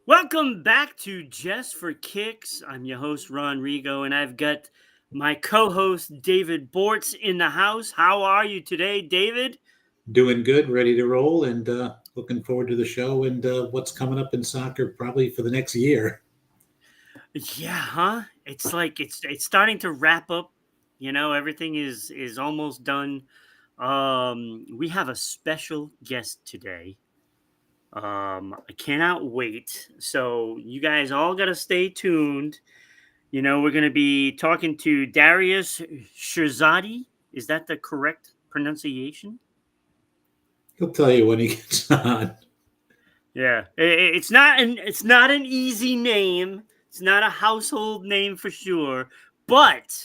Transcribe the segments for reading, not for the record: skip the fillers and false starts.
Welcome back to Just for Kicks. I'm your host, Ron Rego, and I've got my co host, David Borts, in the house. How are you today, David? Doing good, ready to roll, and looking forward to the show and what's coming up in soccer probably for the next year. Yeah, huh? It's like it's starting to wrap up. Everything is almost done. We have a special guest today. I cannot wait. So you guys all got to stay tuned. We're going to be talking to Darius Shirzadi. Is that the correct pronunciation? He'll tell you when he gets on. Yeah, it's not an easy name. It's not a household name for sure. But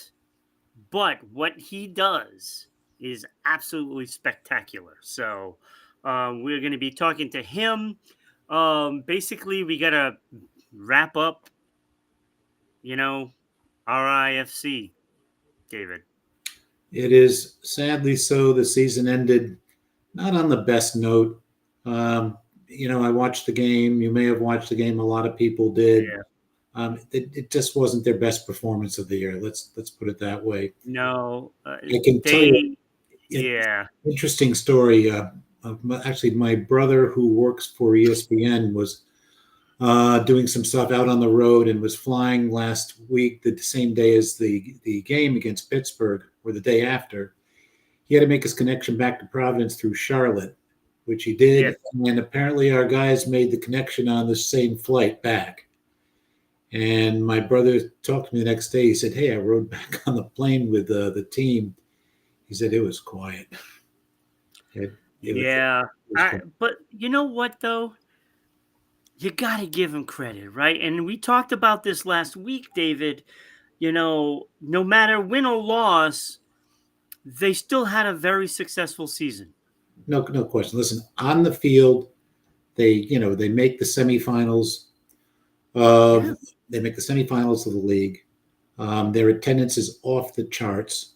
what he does is absolutely spectacular. So we're going to be talking to him. Basically, we got to wrap up. You know, RIFC, David. It is sadly so. The season ended not on the best note. I watched the game. You may have watched the game. A lot of people did. Yeah. It just wasn't their best performance of the year. Let's put it that way. No, I can tell you they. an Yeah. interesting story. Actually, my brother, who works for ESPN, was doing some stuff out on the road and was flying last week, the same day as the game against Pittsburgh, or the day after. He had to make his connection back to Providence through Charlotte, which he Yes. did. And apparently, our guys made the connection on the same flight back. And my brother talked to me the next day. He said, "Hey, I rode back on the plane with the team." He said it was quiet. It was, it Yeah. was quiet. But you know what though? You got to give him credit, right? And we talked about this last week, David. No matter win or loss, they still had a very successful season. No question. Listen, on the field, they make the semifinals Yeah. of they make the semifinals of the league. Their attendance is off the charts.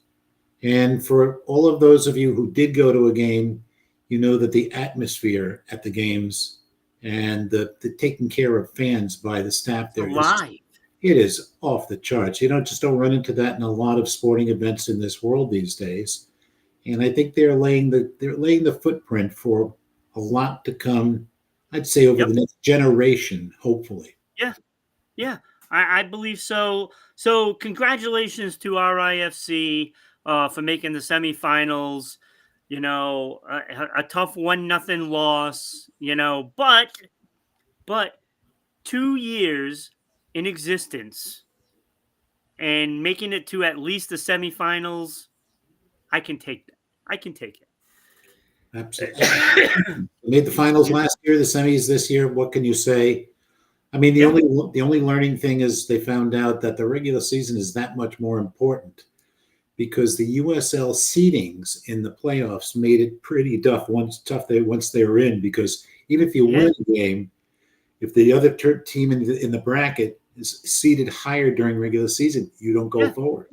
And for all of those of you who did go to a game, you know that the atmosphere at the games and the taking care of fans by the staff there is Alive. it is off the charts. You don't run into that in a lot of sporting events in this world these days. And I think they're laying the footprint for a lot to come. I'd say over the Yep. next generation, hopefully. Yeah. Yeah. I believe so. So congratulations to RIFC for making the semifinals. A tough 1-0 loss. But 2 years in existence and making it to at least the semifinals, I can take that. I can take Absolutely. it. Made the finals last year, the semis this year. What can you say? I mean, the Yeah, only learning thing is they found out that the regular season is that much more important because the USL seedings in the playoffs made it pretty once they were in. Because even if you yeah, win a game, if the other team in the bracket is seeded higher during regular season, you don't go yeah, forward.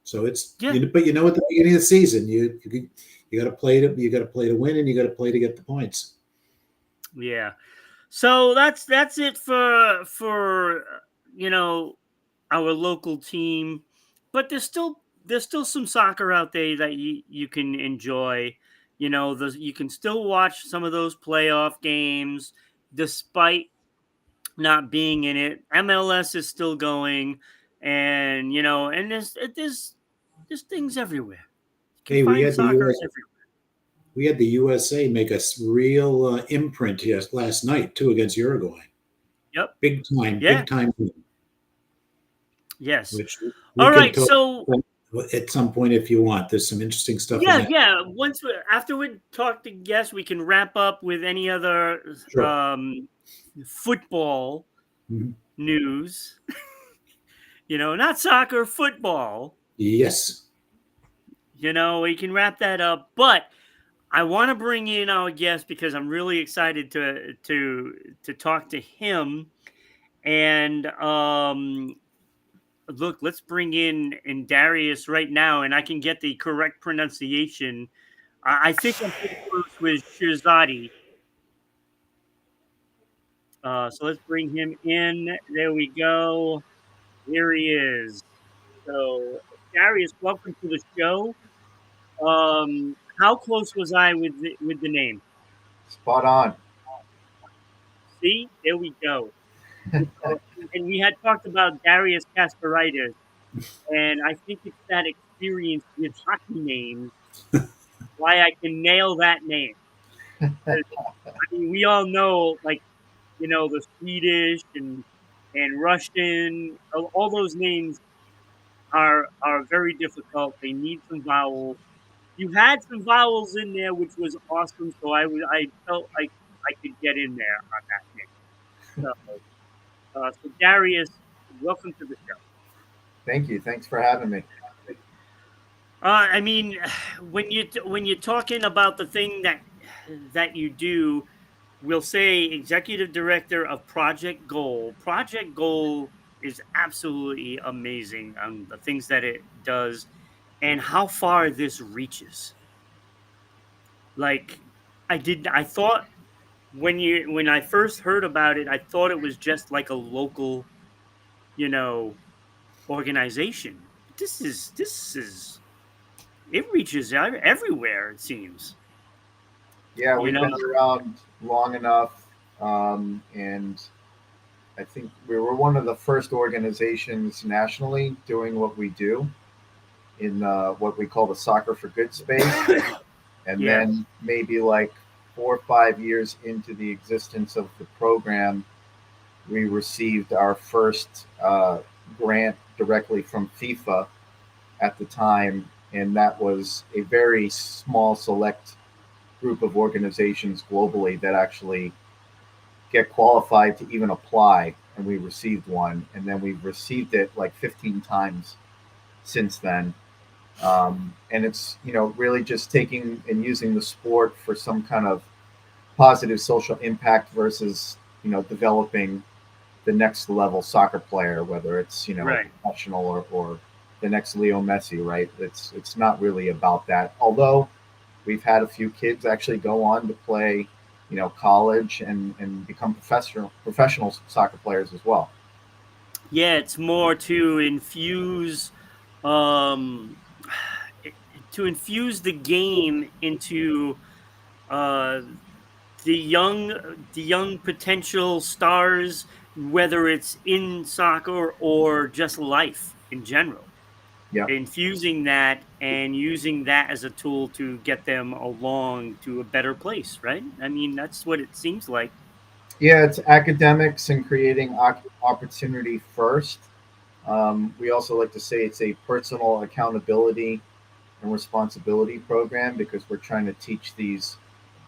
So it's yeah, but at the beginning of the season, you got to play to win, and you got to play to get the points. yeah. So that's it for you know our local team, but there's still some soccer out there that you can enjoy. You can still watch some of those playoff games despite not being in it. MLS is still going, and there's things everywhere. You can Hey, we find had the soccer US everywhere. we had the USA make a real imprint last night too against Uruguay. Yep. Big Yeah. time win, Yes. which we All can right. talk So at some point if you want. There's some interesting stuff in yeah, that. yeah. After we talk to guests, we can wrap up with any other Sure. football Mhm. news. Not soccer, football. Yes. We can wrap that up. But I want to bring in our guest because I'm really excited to talk to him. And look, let's bring in Darius right now, and I can get the correct pronunciation. I think I'm pretty close with Shirzadi. So let's bring him in. There we go. Here he is. So Darius, welcome to the show. How close was I with the name? Spot on. See, there we go. So, and we had talked about Darius Kasparaitis, and I think it's that experience with hockey names why I can nail that name. 'Cause, I mean, we all know, like, the Swedish and Russian, all those names are very difficult. They need some vowels. You had some vowels in there, which was awesome. So I felt like I could get in there on that name. So Darius, welcome to the show. Thank you. Thanks for having me. I mean, when you're talking about the thing that you do, we'll say executive director of Project Goal. Project Goal is absolutely amazing on the things that it does and how far this reaches. Like I thought when I first heard about it, I thought it was just like a local, you know, organization. This is it reaches out everywhere, it seems. Yeah, You we've know? been around long enough, and I think we were one of the first organizations nationally doing what we do in what we call the Soccer for Good space. And Yeah. then maybe like 4 or 5 years into the existence of the program, we received our first grant directly from FIFA at the time, and that was a very small, select group of organizations globally that actually get qualified to even apply. And we received one, and then we've received it like 15 times since then. And it's really just taking and using the sport for some kind of positive social impact versus developing the next level soccer player, whether it's Right. professional or the next Leo Messi, right? It's not really about that. Although we've had a few kids actually go on to play, college and become professional soccer players as well. Yeah, it's more to infuse um to infuse the game into uh the young potential stars, whether it's in soccer or just life in general. Yeah. Infusing that and using that as a tool to get them along to a better place, right? I mean, that's what it seems like. Yeah, it's academics and creating opportunity first. We also like to say it's a personal accountability and responsibility program because we're trying to teach these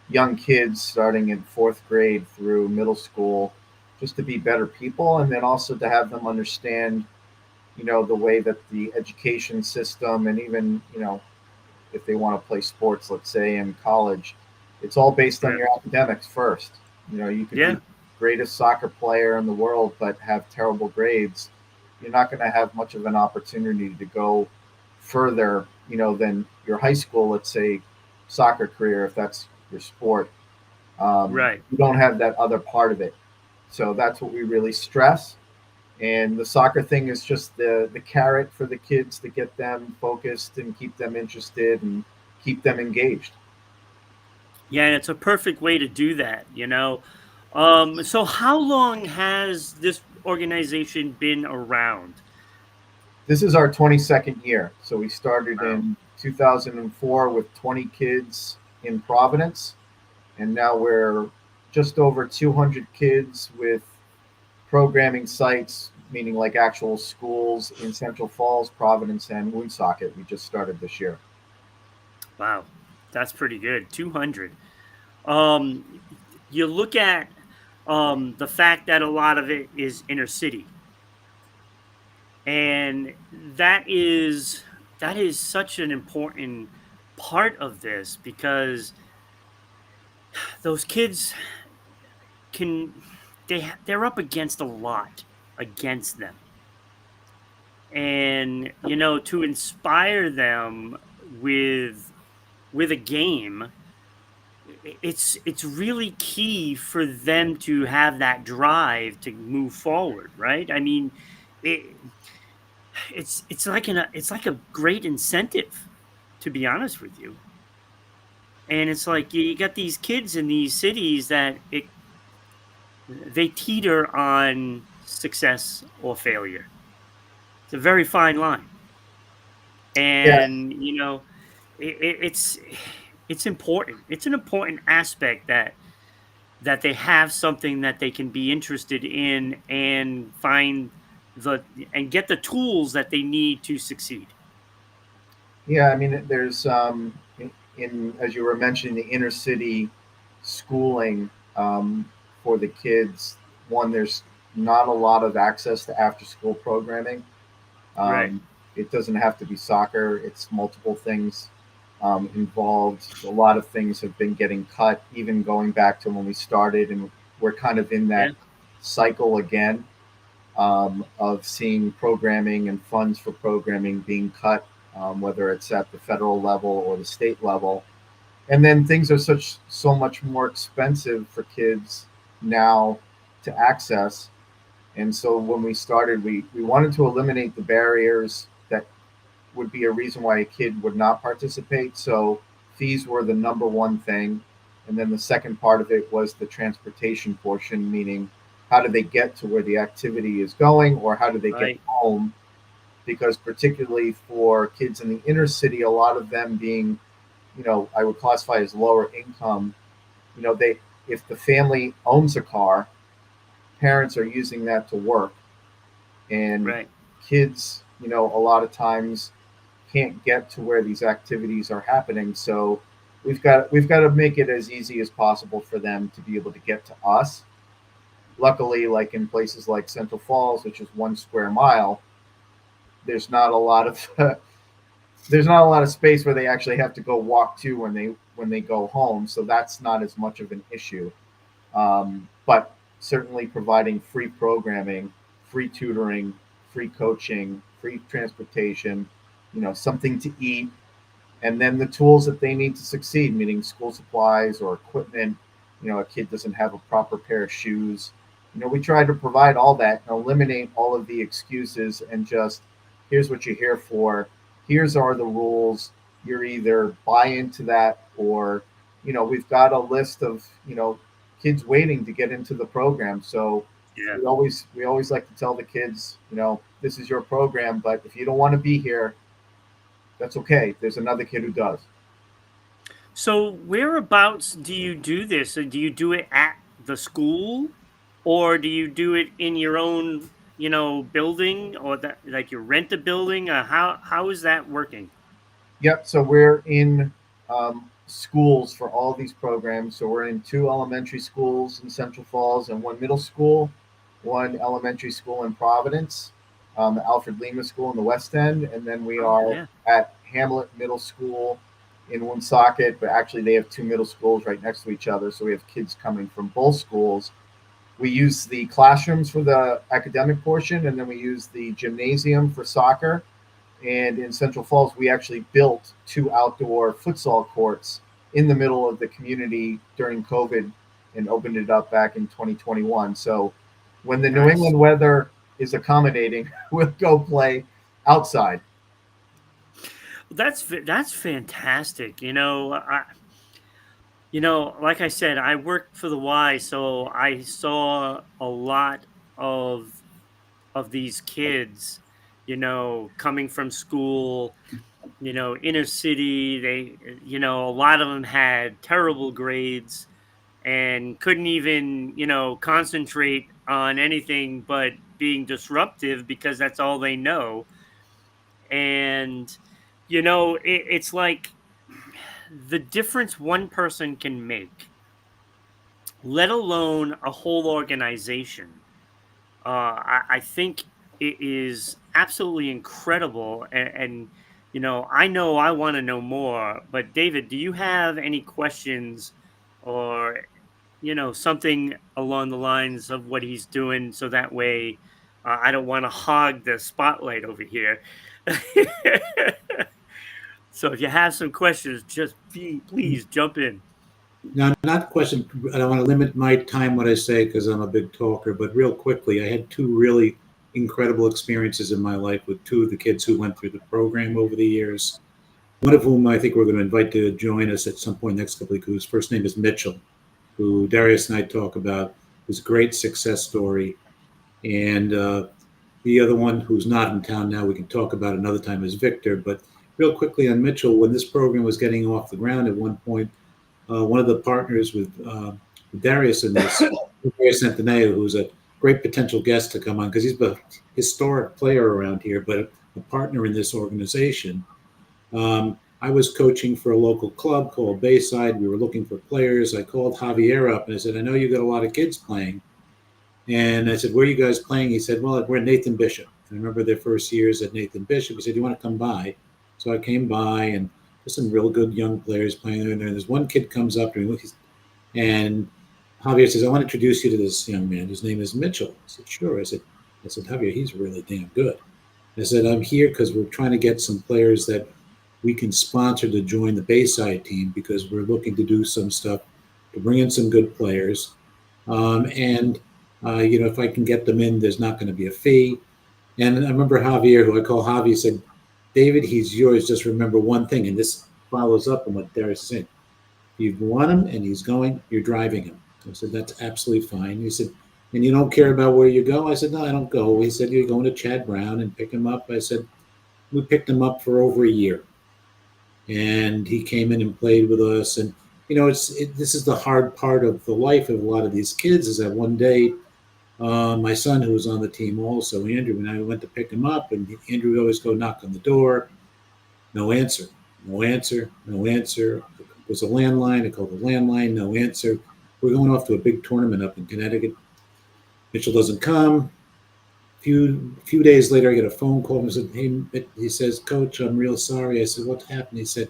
young kids starting in fourth grade through middle school just to be better people, and then also to have them understand the way that the education system, and even if they want to play sports, let's say in college, it's all based on Right. your academics first. You could be Yeah. the greatest soccer player in the world but have terrible grades. You're not going to have much of an opportunity to go further than your high school, let's say, soccer career, if that's your sport. Right. You don't have that other part of it. So that's what we really stress. And the soccer thing is just the carrot for the kids to get them focused and keep them interested and keep them engaged. Yeah, and it's a perfect way to do that. So how long has this organization been around? This is our 22nd year. So we started Wow. in 2004 with 20 kids in Providence, and now we're just over 200 kids with programming sites, meaning like actual schools in Central Falls, Providence, and Woonsocket. We just started this year. Wow. That's pretty good. 200. Um you look at the fact that a lot of it is inner city. And that is such an important part of this because those kids can they're up against a lot against them. And to inspire them with a game it's really key for them to have that drive to move forward, right? I mean, it, it's like a great incentive, to be honest with you. And it's like you got these kids in these cities that they teeter on success or failure. It's a very fine line, Yeah, and it's it's important. It's an important aspect that they have something that they can be interested in and find the and get the tools that they need to succeed. yeah. I mean, there's as you were mentioning, the inner city schooling for the kids. One, there's not a lot of access to after school programming. Right. Um, it doesn't have to be soccer. It's multiple things involved. A lot of things have been getting cut, even going back to when we started, and we're kind of in Yeah. that cycle again of seeing programming and funds for programming being cut, whether it's at the federal level or the state level. And then things are so much more expensive for kids now to access. And so when we started, we wanted to eliminate the barriers that would be a reason why a kid would not participate. So fees were the number one thing. And then the second part of it was the transportation portion, meaning how do they get to where the activity is going or how do they get Right. home? Because particularly for kids in the inner city, a lot of them being, I would classify as lower income, they if the family owns a car, parents are using that to work. And Right. kids, a lot of times can't get to where these activities are happening. So we've got to make it as easy as possible for them to be able to get to us. Luckily, like in places like Central Falls, which is 1 square mile, there's not a lot of there's not a lot of space where they actually have to go walk to when they go home. So that's not as much of an issue. But certainly providing free programming, free tutoring, free coaching, free transportation, something to eat, and then the tools that they need to succeed, meaning school supplies or equipment. A kid doesn't have a proper pair of shoes. We try to provide all that and eliminate all of the excuses and just here's what you're here for. Here's are the rules. You're either buy into that or, we've got a list of, kids waiting to get into the program. So Yeah. we always like to tell the kids, this is your program, but if you don't want to be here, that's okay. There's another kid who does. So whereabouts do you do this? Do you do it at the school, or do you do it in your own, building, or that like you rent a building? How is that working? Yep. So we're in schools for all these programs. So we're in 2 elementary schools in Central Falls and 1 middle school, 1 elementary school in Providence, the Alfred Lima School in the West End, and then we Oh are yeah. at Hamlet Middle School in Woonsocket. But actually, they have 2 middle schools right next to each other, so we have kids coming from both schools. We use the classrooms for the academic portion, and then we use the gymnasium for soccer. And in Central Falls, we actually built 2 outdoor futsal courts in the middle of the community during COVID and opened it up back in 2021. So when the New Nice. England weather is accommodating, we'll go play outside. That's fantastic. Like I said, I worked for the Y, so I saw a lot of these kids, coming from school, inner city. A lot of them had terrible grades and couldn't even, concentrate on anything but being disruptive because that's all they know. And, it's like the difference one person can make, let alone a whole organization. I think it is absolutely incredible. And I know I want to know more, but David, do you have any questions or, something along the lines of what he's doing? So that way I don't want to hog the spotlight over here. So if you have some questions, just please jump in. Now, not question. I don't want to limit my time what I say because I'm a big talker. But real quickly, I had two really incredible experiences in my life with two of the kids who went through the program over the years. One of whom I think we're going to invite to join us at some point next couple of weeks. Whose first name is Mitchell, who Darius and I talk about. His great success story, and the other one who's not in town now, we can talk about another time, is Victor. But real quickly on Mitchell, when this program was getting off the ground at one point, one of the partners with Darius in this, Darius Centineo, who's a great potential guest to come on because he's a historic player around here, but a partner in this organization. I was coaching for a local club called Bayside. We were looking for players. I called Javier up and I said, I know you got a lot of kids playing. And I said, where are you guys playing? He said, well, we're at Nathan Bishop. I remember their first years at Nathan Bishop. He said, you want to come by? So I came by, and there's some real good young players playing there. And there's one kid comes up to me, and Javier says, I want to introduce you to this young man. His name is Mitchell. I said, sure. I said, Javier, he's really damn good. I said, I'm here because we're trying to get some players that we can sponsor to join the Bayside team because we're looking to do some stuff to bring in some good players. If I can get them in, there's not going to be a fee. And I remember Javier, who I call Javi, said, David, he's yours. Just remember one thing. And this follows up on what Darius is saying. You want him and he's going, you're driving him. I said, that's absolutely fine. He said, and you don't care about where you go? I said, no, I don't go. He said, you're going to Chad Brown and pick him up. I said, we picked him up for over a year. And he came in and played with us. And, this is the hard part of the life of a lot of these kids is that one day, my son, who was on the team also, Andrew, and I went to pick him up, and Andrew would always go knock on the door. No answer, no answer, no answer. It was a landline. I called the landline, no answer. We're going off to a big tournament up in Connecticut. Mitchell doesn't come. Few days later, I get a phone call and I said, hey, he says, Coach, I'm real sorry. I said, what happened? He said,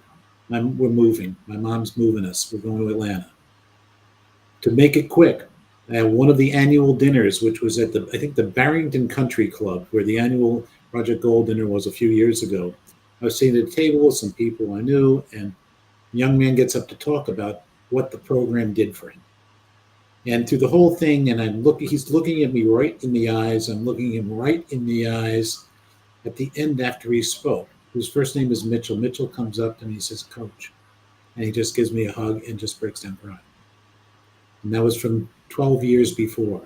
we're moving. My mom's moving us. We're going to Atlanta. To make it quick, at one of the annual dinners, which was at the Barrington Country Club, where the annual Project Gold dinner was a few years ago. I was sitting at a table with some people I knew, and a young man gets up to talk about what the program did for him. And through the whole thing, and he's looking at me right in the eyes. I'm looking him right in the eyes. At the end, after he spoke, whose first name is Mitchell, Mitchell comes up to me and says, Coach. And he just gives me a hug and just breaks down crying. And that was from 12 years before.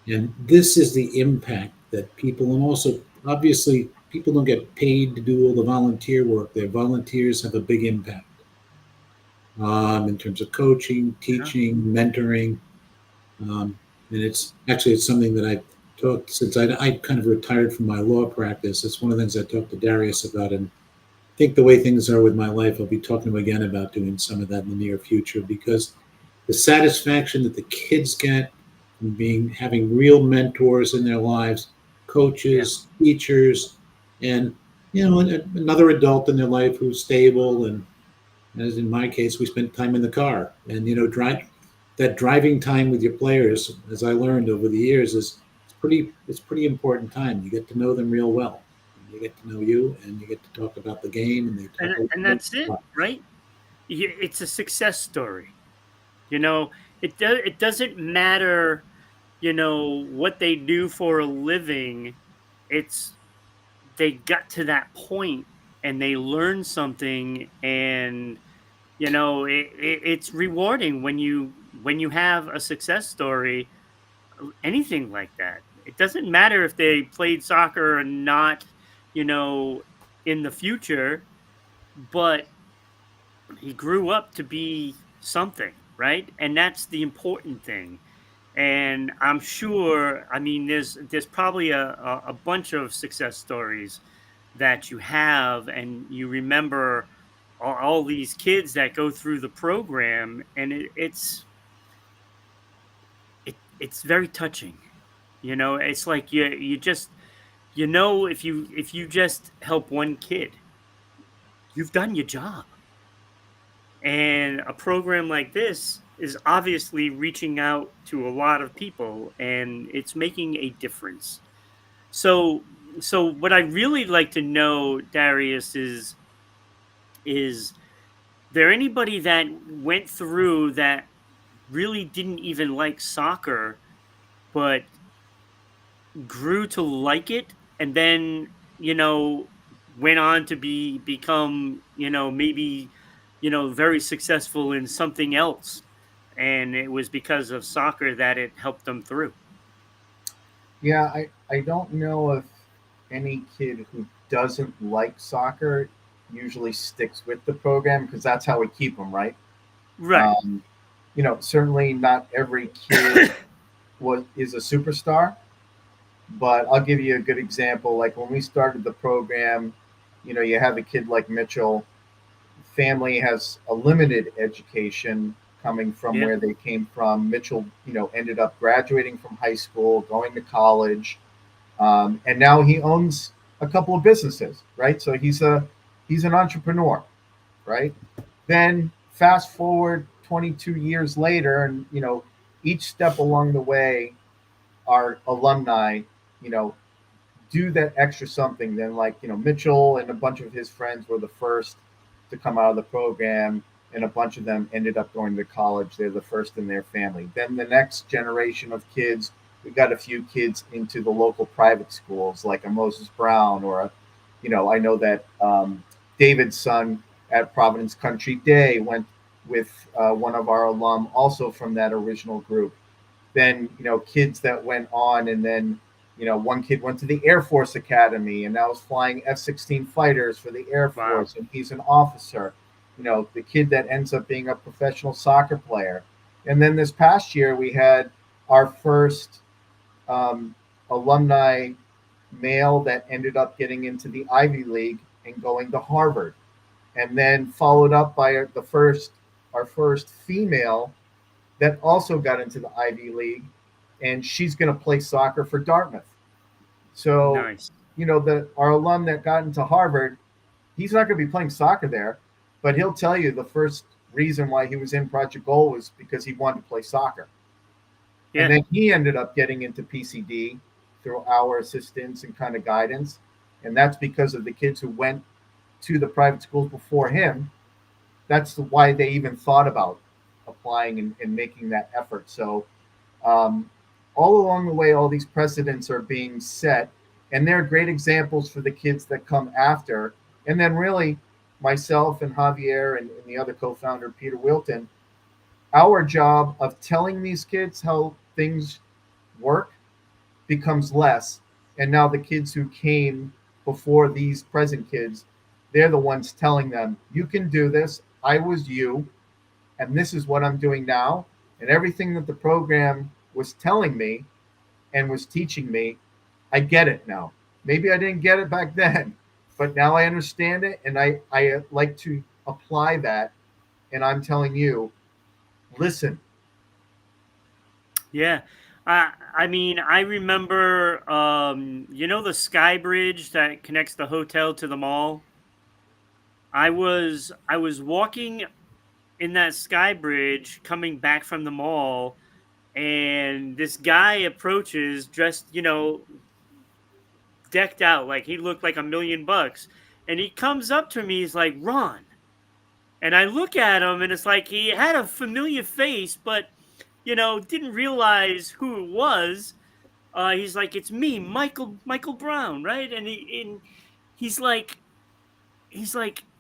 And this is the impact that people, and also obviously people don't get paid to do all the volunteer work. Their volunteers have a big impact in terms of coaching, teaching, mentoring. And it's something that I've talked since I kind of retired from my law practice. It's one of the things I talked to Darius about. And I think the way things are with my life, I'll be talking to him again about doing some of that in the near future, because the satisfaction that the kids get from having real mentors in their lives, coaches, teachers, and another adult in their life who's stable. And as in my case, we spent time in the car, and that driving time with your players, as I learned over the years, it's pretty important time. You get to know them real well. They get to know you, and you get to talk about the game, and that's it, right? It's a success story. It doesn't matter, what they do for a living. They got to that point and they learned something, and it's rewarding when you have a success story, anything like that. It doesn't matter if they played soccer or not, in the future, but he grew up to be something, right? And that's the important thing. And I'm sure, there's probably a bunch of success stories that you have, and you remember all these kids that go through the program, and it's very touching. It's like you just, if you just help one kid, you've done your job. And a program like this is obviously reaching out to a lot of people, and it's making a difference. So what I really like to know, Darius, is there anybody that went through that really didn't even like soccer, but grew to like it, and then went on to become maybe very successful in something else, and it was because of soccer that it helped them through. Yeah, I don't know if any kid who doesn't like soccer usually sticks with the program because that's how we keep them, right? Right. Um, certainly not every kid is a superstar, but I'll give you a good example. Like when we started the program, you have a kid like Mitchell. Family has a limited education coming from Yeah. where they came from. Mitchell, ended up graduating from high school, going to college, and now he owns a couple of businesses, right? So he's an entrepreneur, right? Then fast forward 22 years later, and each step along the way, our alumni, you know, do that extra something. Then, like Mitchell and a bunch of his friends were the first to come out of the program, and a bunch of them ended up going to college. They're the first in their family. Then the next generation of kids, we got a few kids into the local private schools, like a Moses Brown or I know that David's son at Providence Country Day went with one of our alum, also from that original group. Then kids that went on, and then one kid went to the Air Force Academy and now is flying F-16 fighters for the Air Wow. Force, and he's an officer. The kid that ends up being a professional soccer player. And then this past year we had our first alumni male that ended up getting into the Ivy League and going to Harvard, and then followed up by our first female that also got into the Ivy League, and she's going to play soccer for Dartmouth. So, Nice. our alum that got into Harvard, he's not going to be playing soccer there, but he'll tell you the first reason why he was in Project Goal was because he wanted to play soccer. And Yeah. then he ended up getting into PCD through our assistance and kind of guidance. And that's because of the kids who went to the private schools before him. That's why they even thought about applying and making that effort. So, all along the way, all these precedents are being set, and they're great examples for the kids that come after. And then, really, myself and Javier and the other co-founder, Peter Wilton, our job of telling these kids how things work becomes less. And now the kids who came before these present kids, they're the ones telling them, you can do this. I was you, and this is what I'm doing now. And everything that the program was telling me and was teaching me, I get it now. Maybe I didn't get it back then, but now I understand it, and I like to apply that. And I'm telling you, listen. Yeah. I mean, I remember, the Sky Bridge that connects the hotel to the mall. I was walking in that Sky Bridge coming back from the mall, and this guy approaches dressed, decked out like he looked like $1 million, and he comes up to me. He's like, "Ron," and I look at him, and it's like he had a familiar face, but didn't realize who it was. He's like, "It's me, Michael Brown, right?" And he's like,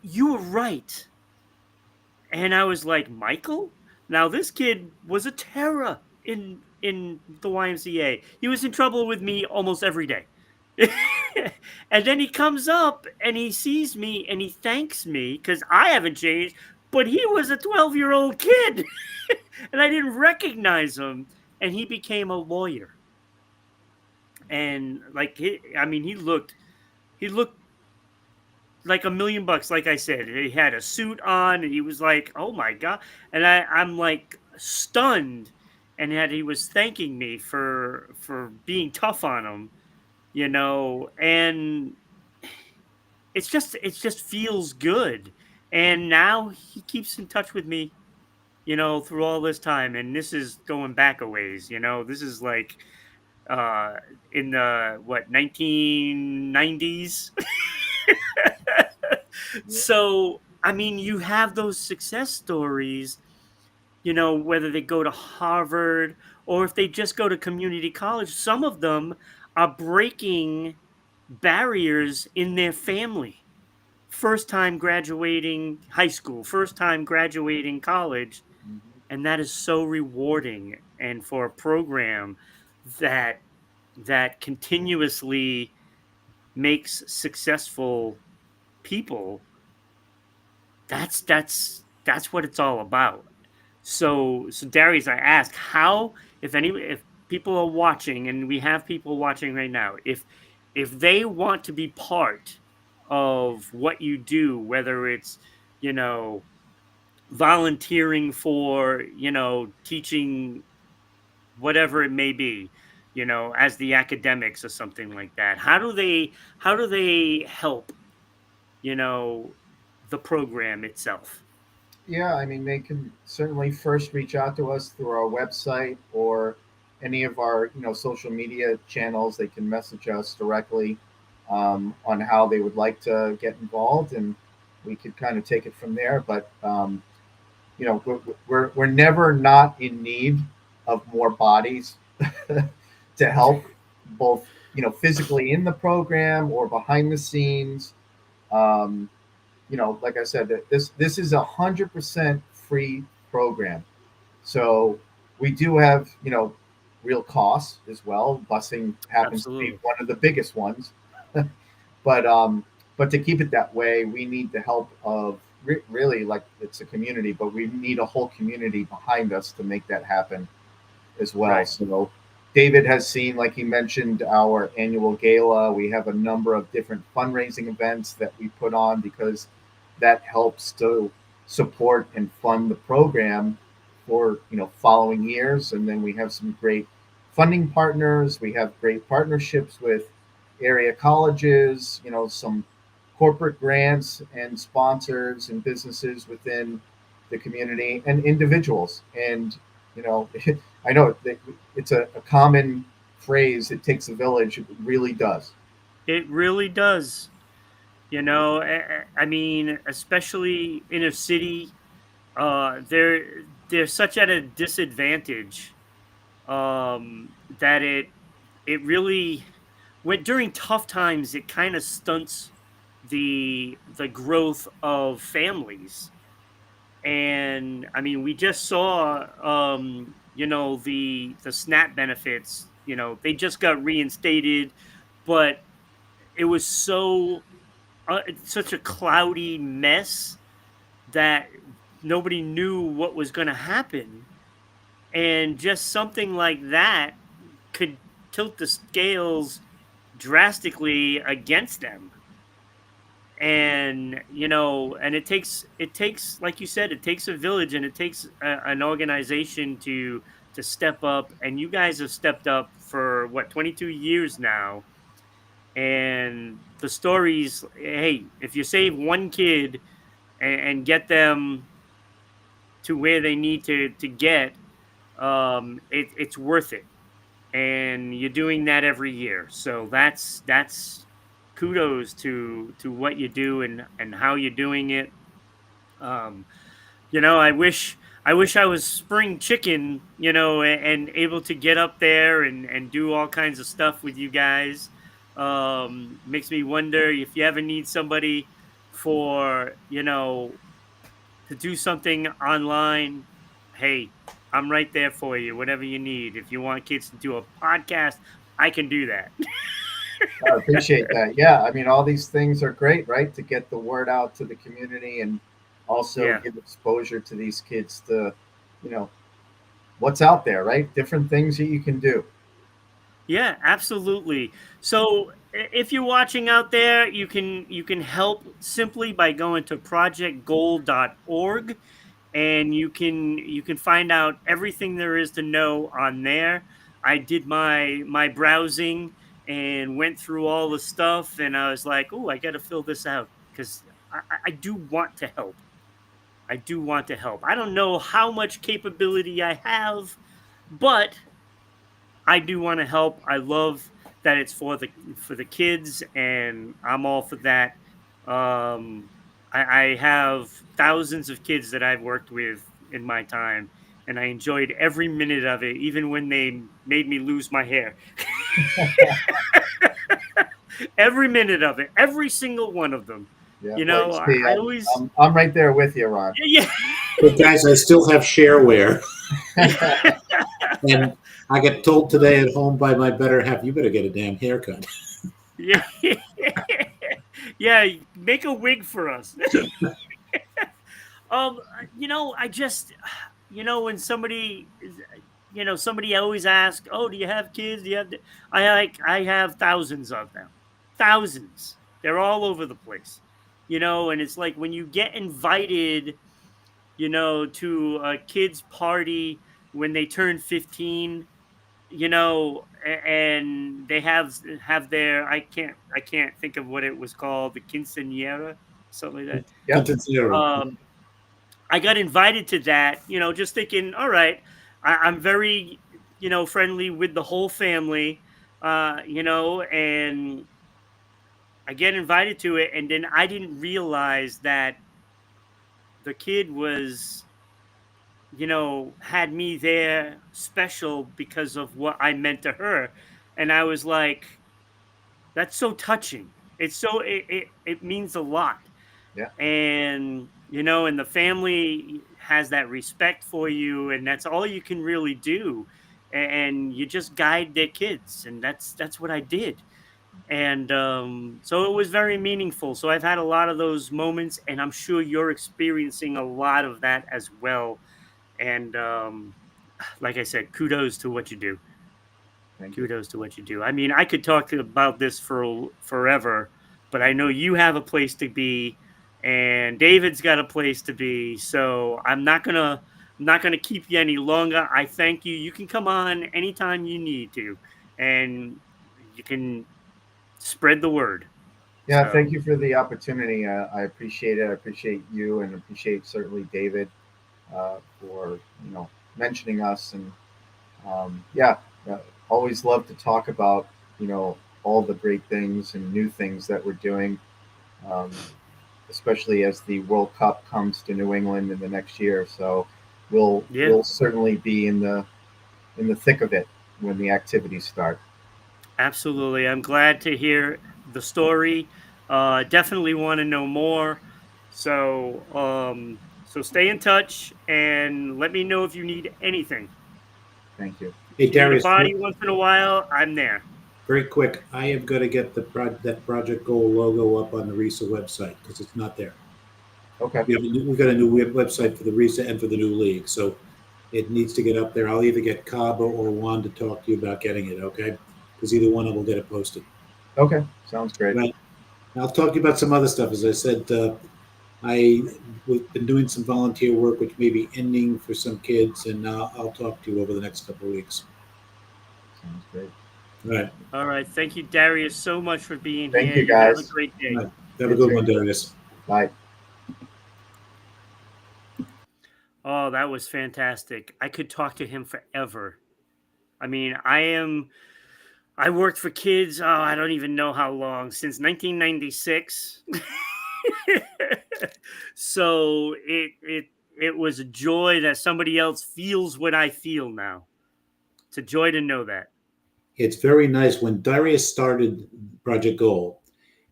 "You were right." And I was like, "Michael?" Now this kid was a terror in the YMCA. He was in trouble with me almost every day. And then he comes up and he sees me and he thanks me because I haven't changed, but he was a 12-year-old kid. And I didn't recognize him. And he became a lawyer. And like he looked like $1 million, like I said. He had a suit on and he was like, "Oh my God." And I'm like stunned, and that he was thanking me for being tough on him, and it just feels good. And now he keeps in touch with me, through all this time, and this is going back a ways. This is like uh in the what 1990s. So I mean, you have those success stories, whether they go to Harvard or if they just go to community college. Some of them are breaking barriers in their family. First time graduating high school, first time graduating college. Mhm. And that is so rewarding. And for a program that continuously makes successful people, that's what it's all about. So Darius, I ask, how, if people are watching, and we have people watching right now, if they want to be part of what you do, whether it's, you know volunteering for, teaching, whatever it may be, as the academics or something like that, how do they help, you know the program itself? Yeah, I mean, they can certainly first reach out to us through our website or any of our, social media channels. They can message us directly on how they would like to get involved, and we could kind of take it from there. But we're never not in need of more bodies to help, both physically in the program or behind the scenes. Um, like I said, that this is 100% free program. So we do have real costs as well. Busing happens to be Absolutely. one of the biggest ones, but to keep it that way, we need the help of really, like, it's a community, but we need a whole community behind us to make that happen as well. Right. So David has seen, like he mentioned, our annual gala. We have a number of different fundraising events that we put on because that helps to support and fund the program for following years. And then we have some great funding partners. We have great partnerships with area colleges, some corporate grants and sponsors and businesses within the community and individuals. And I know it's a common phrase. It takes a village. It really does. It really does. I mean, especially in a city, they're such at a disadvantage, that it really, when during tough times, it kind of stunts the growth of families. And I mean, we just saw, the SNAP benefits, they just got reinstated, but it was it's such a cloudy mess that nobody knew what was going to happen. And just something like that could tilt the scales drastically against them. And it takes, like you said, it takes a village, and it takes an organization to step up. And you guys have stepped up for what, 22 years now. And the stories, hey, if you save one kid and get them to where they need to get, it's worth it. And you're doing that every year, so that's kudos to what you do and how you're doing it. um I wish I was spring chicken, and able to get up there and do all kinds of stuff with you guys. Makes me wonder if you ever need somebody for, to do something online. Hey, I'm right there for you, whatever you need. If you want kids to do a podcast, I can do that. I appreciate that. Yeah, I mean, all these things are great, right? To get the word out to the community and also Yeah. give exposure to these kids to, you know, what's out there, right? Different things that you can do. Yeah, absolutely. So if you're watching out there, you can help simply by going to projectgoal.org, and you can find out everything there is to know on there. I did my browsing and went through all the stuff, and I was like, "Oh, I got to fill this out because I do want to help. I do want to help. I don't know how much capability I have, but I do want to help. I love that it's for the kids, and I'm all for that. Um, I have thousands of kids that I've worked with in my time, and I enjoyed every minute of it, even when they made me lose my hair. Every minute of it, every single one of them. Yeah. You Well, know, see, I always, I'm right there with you, Ron. yeah, But guys, I still have shareware. And I get told today at home by my better half, you better get a damn haircut. yeah, yeah. Make a wig for us. I just, when somebody, somebody always asks, "Oh, do you have kids? Do you have?" I have thousands of them, thousands. They're all over the place, and it's like when you get invited, to a kid's party when they turn 15, and they have their I can't think of what it was called, the quinceañera, something like Yep. that. I got invited to that, just thinking, all right, I'm very, friendly with the whole family, and I get invited to it, and then I didn't realize that the kid was, had me there special because of what I meant to her. And I was like, that's so touching. It means a lot. Yeah. And, and the family has that respect for you, and that's all you can really do. And you just guide their kids. And that's what I did. And so it was very meaningful. So I've had a lot of those moments, and I'm sure you're experiencing a lot of that as well. And like I said, kudos to what you do. Thank you. Kudos to what you do. I mean, I could talk about this for forever, but I know you have a place to be, and David's got a place to be. So I'm not gonna keep you any longer. I thank you. You can come on anytime you need to, and you can spread the word. Yeah, So, thank you for the opportunity. I appreciate it. I appreciate you, and appreciate certainly David for mentioning us. And yeah, always love to talk about all the great things and new things that we're doing, um, especially as the World Cup comes to New England in the next year. So yeah. we'll certainly be in the thick of it when the activities start. Absolutely. I'm glad to hear the story. Definitely want to know more. So stay in touch and let me know if you need anything. Thank you. Hey, If you need a Darius, body once in a while, I'm there. very quick. I have got to get that Project Goal logo up on the RISA website because it's not there. Okay. We've got a new website for the RISA and for the new league. So it needs to get up there. I'll either get Cabo or Juan to talk to you about getting it, okay? Because either one of them will get it posted. Okay. Sounds great. Right. I'll talk to you about some other stuff. As I said, I've been doing some volunteer work, which may be ending for some kids, and I'll talk to you over the next couple of weeks. Sounds great. All right. All right. Thank you, Darius, so much for being Thank here. you, guys. Have a great day. All right. Have a good one, Darius. Bye. Oh, that was fantastic. I could talk to him forever. I mean, I worked for kids, I don't even know how long, since 1996. So it was a joy that somebody else feels what I feel now. It's a joy to know that. It's very nice. When Darius started Project Goal,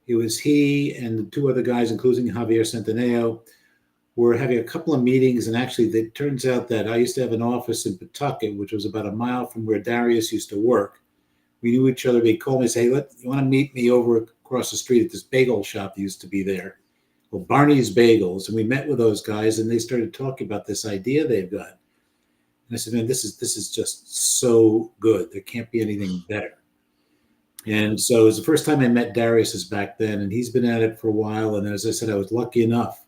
it was he and the two other guys, including Javier Centineo, were having a couple of meetings. And actually, it turns out that I used to have an office in Pawtucket, which was about a mile from where Darius used to work. We knew each other. They'd call me and say, hey, you want to meet me over across the street at this bagel shop that used to be there? Well, Barney's Bagels. And we met with those guys, and they started talking about this idea they've got. And I said, man, this is just so good. There can't be anything better. And so it was the first time I met Darius is back then, and he's been at it for a while. And as I said, I was lucky enough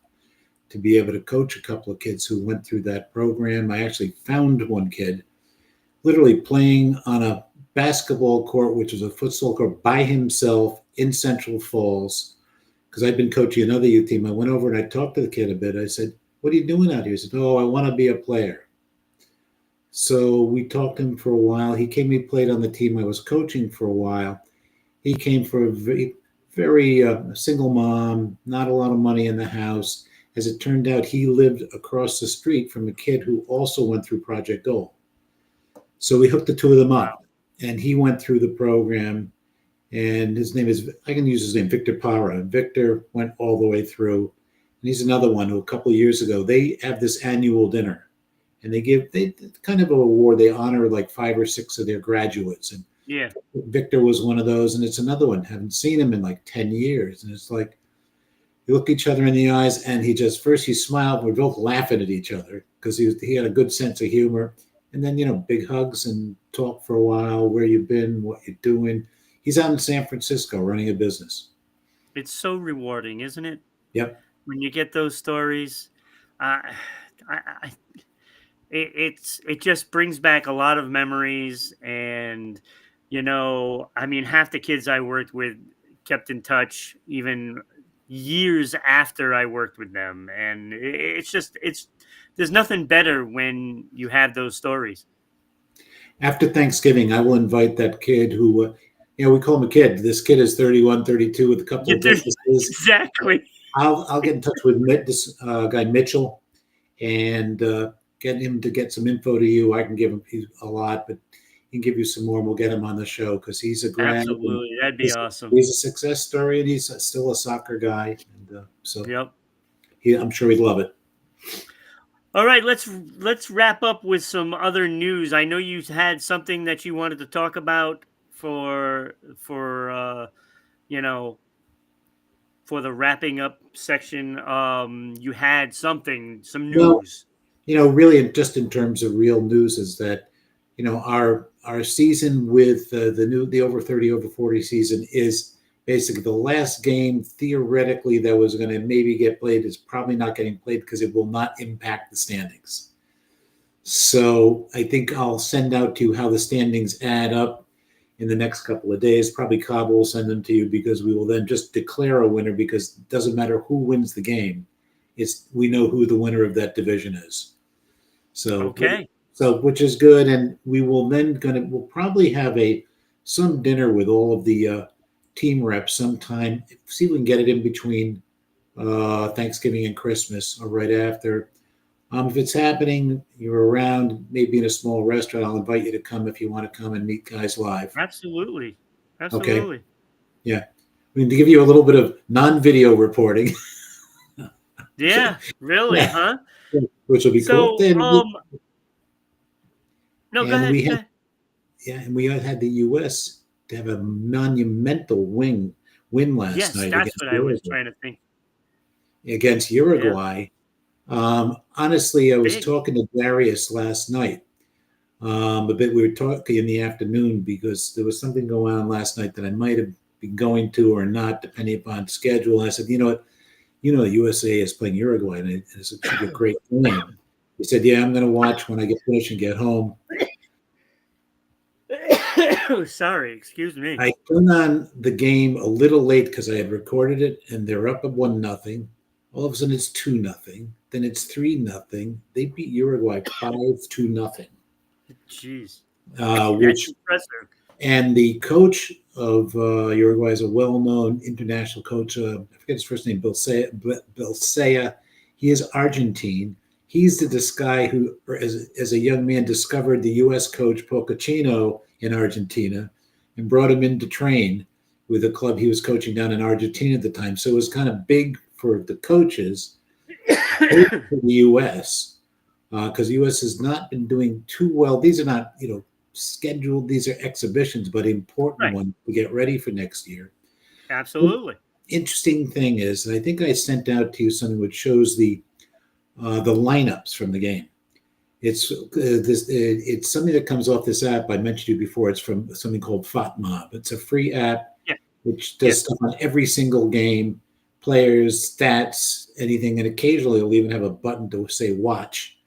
to be able to coach a couple of kids who went through that program. I actually found one kid literally playing on a basketball court, which was a futsal court, by himself in Central Falls, because I'd been coaching another youth team. I went over and I talked to the kid a bit. I said, what are you doing out here? He said, oh, I want to be a player. So we talked to him for a while. He played on the team I was coaching for a while. He came for a very, very single mom, not a lot of money in the house. As it turned out, he lived across the street from a kid who also went through Project Goal. So we hooked the two of them up, and he went through the program. And his name is, I can use his name, Victor Parra. Victor went all the way through. And he's another one who a couple of years ago, they have this annual dinner. And they kind of an award. They honor like 5 or 6 of their graduates. And Yeah. Victor was one of those. And it's another one. Haven't seen him in like 10 years. And it's like, you look each other in the eyes, and he smiled. We're both laughing at each other because he had a good sense of humor. And then, big hugs and talk for a while, where you've been, what you're doing. He's out in San Francisco running a business. It's so rewarding, isn't it? Yep. When you get those stories, it just brings back a lot of memories. And, half the kids I worked with kept in touch even years after I worked with them. And there's nothing better when you have those stories. After Thanksgiving, I will invite that kid who, we call him a kid. This kid is 31, 32 with a couple of businesses. Exactly. I'll get in touch with this guy Mitchell and get him to get some info to you. I can give him a lot, but he can give you some more, and we'll get him on the show because he's a grad. Absolutely, that'd be awesome. He's a success story, and he's still a soccer guy, and yep. I'm sure he'd love it. All right, let's wrap up with some other news. I know you had something that you wanted to talk about for the wrapping up section. You had some news. Well, really, just in terms of real news, is that our season with the over 30, over 40 season is basically the last game theoretically that was going to maybe get played is probably not getting played because it will not impact the standings. So I think I'll send out to you how the standings add up in the next couple of days. Probably Cobb will send them to you because we will then just declare a winner, because it doesn't matter who wins the game. We know who the winner of that division is. So, okay. So, which is good. And we will then we'll probably have some dinner with all of the team reps sometime. See if we can get it in between Thanksgiving and Christmas or right after. If it's happening, you're around, maybe in a small restaurant, I'll invite you to come if you want to come and meet guys live. Absolutely. Okay. Yeah. I mean, to give you a little bit of non-video reporting. Yeah, really, yeah. Huh? Which will be cool. Then no, go ahead. And we had the U.S. to have a monumental win last night. Yes, that's what I was trying to think. Against Uruguay. Yeah. Honestly, I was talking to Darius last night. A bit. We were talking in the afternoon because there was something going on last night that I might have been going to or not, depending upon schedule. And I said, what? The USA is playing Uruguay, and it's a great game. He said, yeah, I'm going to watch when I get finished and get home. Sorry, excuse me. I turned on the game a little late because I had recorded it, and they're up at 1-0. All of a sudden, it's 2-0. Then it's 3-0. They beat Uruguay 5-0. Jeez, which impressive. And the coach of Uruguay is a well-known international coach. I forget his first name, Bilsea. He is Argentine. He's this guy who, as a young man, discovered the U.S. coach Pochettino in Argentina and brought him in to train with a club he was coaching down in Argentina at the time. So it was kind of big for the coaches for the U.S. Because the U.S. has not been doing too well. These are not, scheduled. These are exhibitions, but important ones to get ready for next year. Absolutely. Interesting thing is, I think I sent out to you something which shows the lineups from the game. It's it's something that comes off this app I mentioned to you before. It's from something called FotMob. It's a free app which does stuff on every single game, players, stats, anything, and occasionally it'll even have a button to say watch.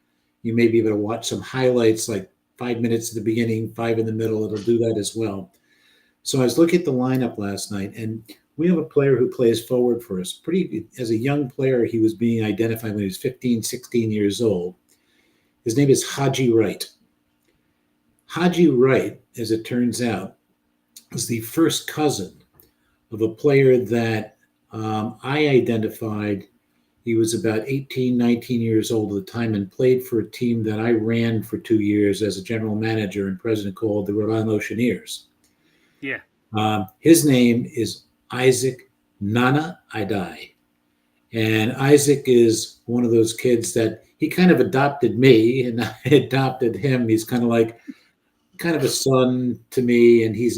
You may be able to watch some highlights, like 5 minutes at the beginning, 5 in the middle. It'll do that as well. So I was looking at the lineup last night, and we have a player who plays forward for us. As a young player, he was being identified when he was 15, 16 years old. His name is Haji Wright. Haji Wright, as it turns out, was the first cousin of a player that I identified. He was about 18, 19 years old at the time and played for a team that I ran for 2 years as a general manager and president called the Rhode Island Oceaneers. Yeah. His name is Isaac Nana Idai. And Isaac is one of those kids that he kind of adopted me and I adopted him. He's kind of a son to me. And he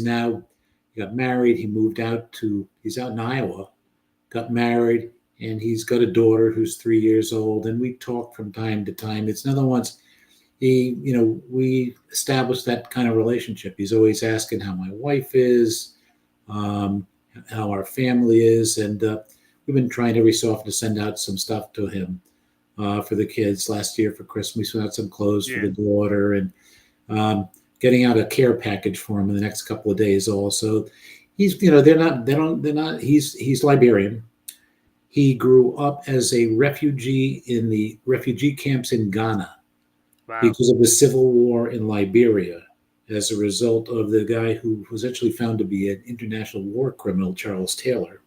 got married. He's out in Iowa, got married, and he's got a daughter who's 3 years old. And we talk from time to time. It's another once we established that kind of relationship. He's always asking how my wife is, how our family is. And we've been trying every so often to send out some stuff to him for the kids. Last year for Christmas, we sent out some clothes for the daughter and getting out a care package for him in the next couple of days also. He's, he's Liberian. He grew up as a refugee in the refugee camps in Ghana. Wow. Because of the civil war in Liberia, as a result of the guy who was actually found to be an international war criminal, Charles Taylor,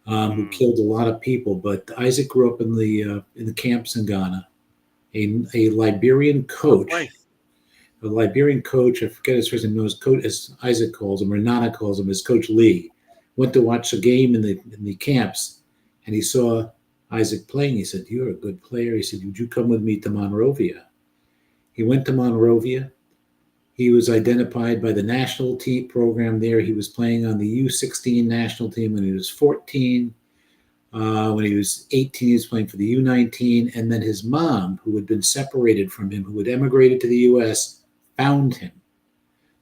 who killed a lot of people. But Isaac grew up in the camps in Ghana. A Liberian coach, I forget his first name, as Isaac calls him, or Nana calls him, is Coach Lee, went to watch a game in the camps, and he saw Isaac playing. He said, "You're a good player." He said, "Would you come with me to Monrovia?" He went to Monrovia. He was identified by the national team program there. He was playing on the U16 national team when he was 14. When he was 18, he was playing for the U19. And then his mom, who had been separated from him, who had emigrated to the U.S., found him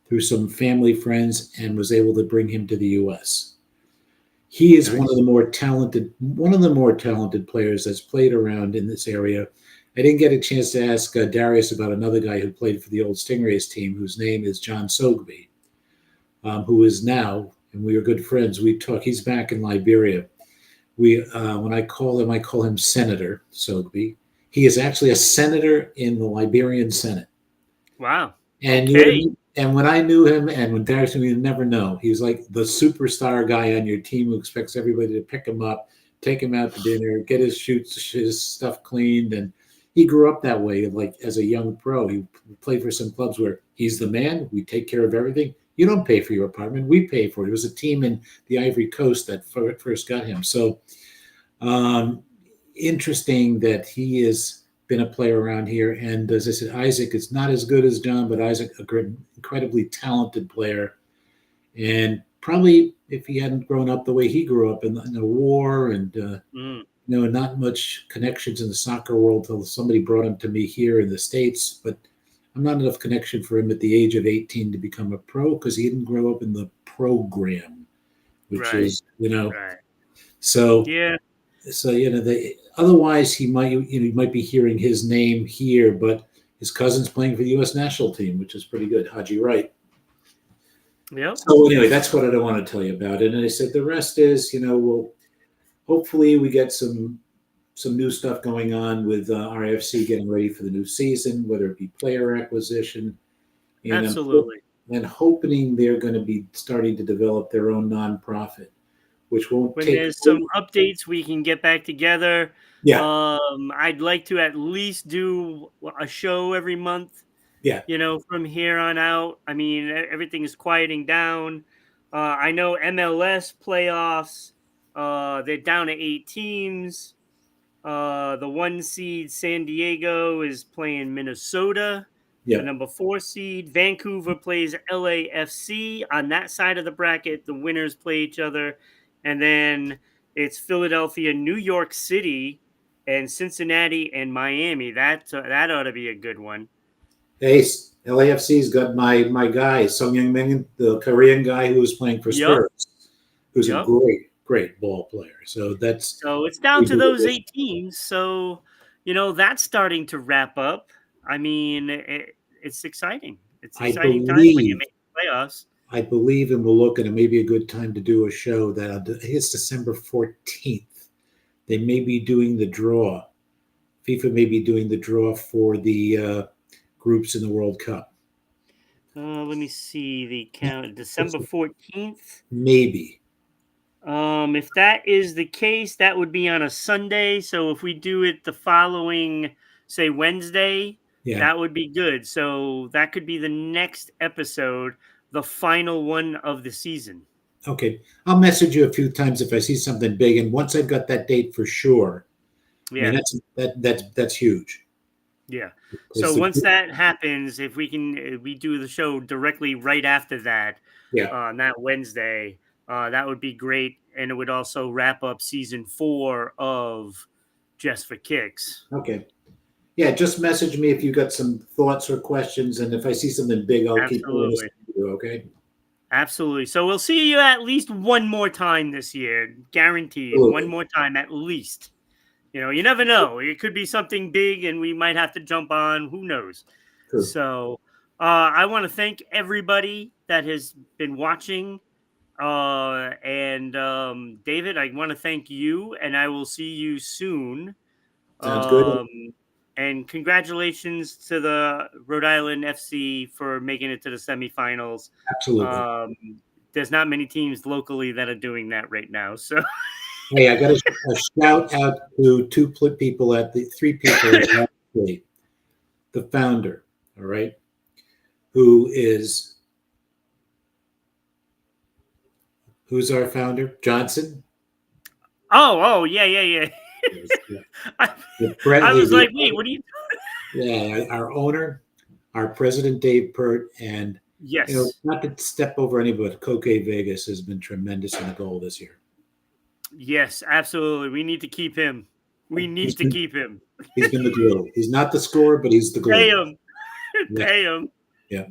through some family friends and was able to bring him to the U.S. He is one of the more talented players that's played around in this area. I didn't get a chance to ask Darius about another guy who played for the old Stingrays team, whose name is John Sogby, who is now, and we are good friends. We talk. He's back in Liberia. When I call him Senator Sogby. He is actually a senator in the Liberian Senate. Wow. And and when I knew him, and when Darius knew him, you'd never know. He was like the superstar guy on your team who expects everybody to pick him up, take him out to dinner, get his stuff cleaned, and he grew up that way, like as a young pro. He played for some clubs where he's the man. We take care of everything. You don't pay for your apartment. We pay for it. It was a team in the Ivory Coast that first got him. So interesting that he has been a player around here. And as I said, Isaac is not as good as John, but Isaac, incredibly talented player. And probably if he hadn't grown up the way he grew up in the war and not much connections in the soccer world till somebody brought him to me here in the States. But I'm not enough connection for him at the age of 18 to become a pro because he didn't grow up in the program, which is, So yeah. So otherwise he might be hearing his name here, but his cousin's playing for the U.S. national team, which is pretty good. Haji Wright. Yeah. So anyway, that's what I don't want to tell you about it. And I said the rest is, hopefully we get some new stuff going on with RIFC getting ready for the new season, whether it be player acquisition. And absolutely. And hoping they're going to be starting to develop their own nonprofit, which won't when take. There's some updates, we can get back together. Yeah. I'd like to at least do a show every month. Yeah. From here on out. I mean, everything is quieting down. I know MLS playoffs. They're down to 8 teams. The 1 seed San Diego is playing Minnesota. Yeah. The number 4 seed Vancouver plays LAFC. On that side of the bracket, the winners play each other. And then it's Philadelphia, New York City, and Cincinnati and Miami. That ought to be a good one. Hey, LAFC's got my guy, Sung Young Min, the Korean guy who was playing for Spurs, who's a great ball player. So it's down to those 8 teams. So, that's starting to wrap up. I mean, it's exciting. It's exciting time when you make the playoffs. I believe, and we'll look at it, may be a good time to do a show that it's December 14th. They may be doing the draw. FIFA may be doing the draw for the groups in the World Cup. Let me see the count. December 14th? Maybe. If that is the case, that would be on a Sunday. So if we do it the following, say Wednesday, Yeah. that would be good. So that could be the next episode, the final one of the season. Okay. I'll message you a few times if I see something big, and once I've got that date for sure, I Yeah. mean that's huge. Yeah. Because So once that happens, if we can, we do the show directly right after that, Yeah. on that Wednesday, that would be great. And it would also wrap up season 4 of Just for Kicks. Okay. Yeah, just message me if you got some thoughts or questions, and if I see something big, I'll keep doing this Absolutely. to you, okay? Absolutely. So we'll see you at least one more time this year. Guaranteed. Absolutely. One more time at least. You know, you never know. It could be something big and we might have to jump on. Who knows? True. So I want to thank everybody that has been watching. And David, I want to thank you, and I will see you soon. Sounds good. And congratulations to the Rhode Island FC for making it to the semifinals. Absolutely. There's not many teams locally that are doing that right now. So Hey, I got a shout out to three people at the founder, all right, who's our founder? Johnson? yeah. I was like, wait, what are you doing? Yeah, our owner, our president, Dave Pert, and yes, not to step over anybody, but Coque Vegas has been tremendous in the goal this year. Yes, absolutely. We need to keep him. He's been the glue. He's not the scorer, but he's the glue. Pay him. Pay him. Yeah.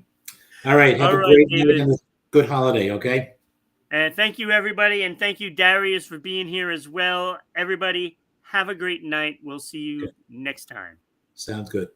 All right. Have a great night and a good holiday, okay? And thank you, everybody. And thank you, Darius, for being here as well. Everybody, have a great night. We'll see you next time. Sounds good.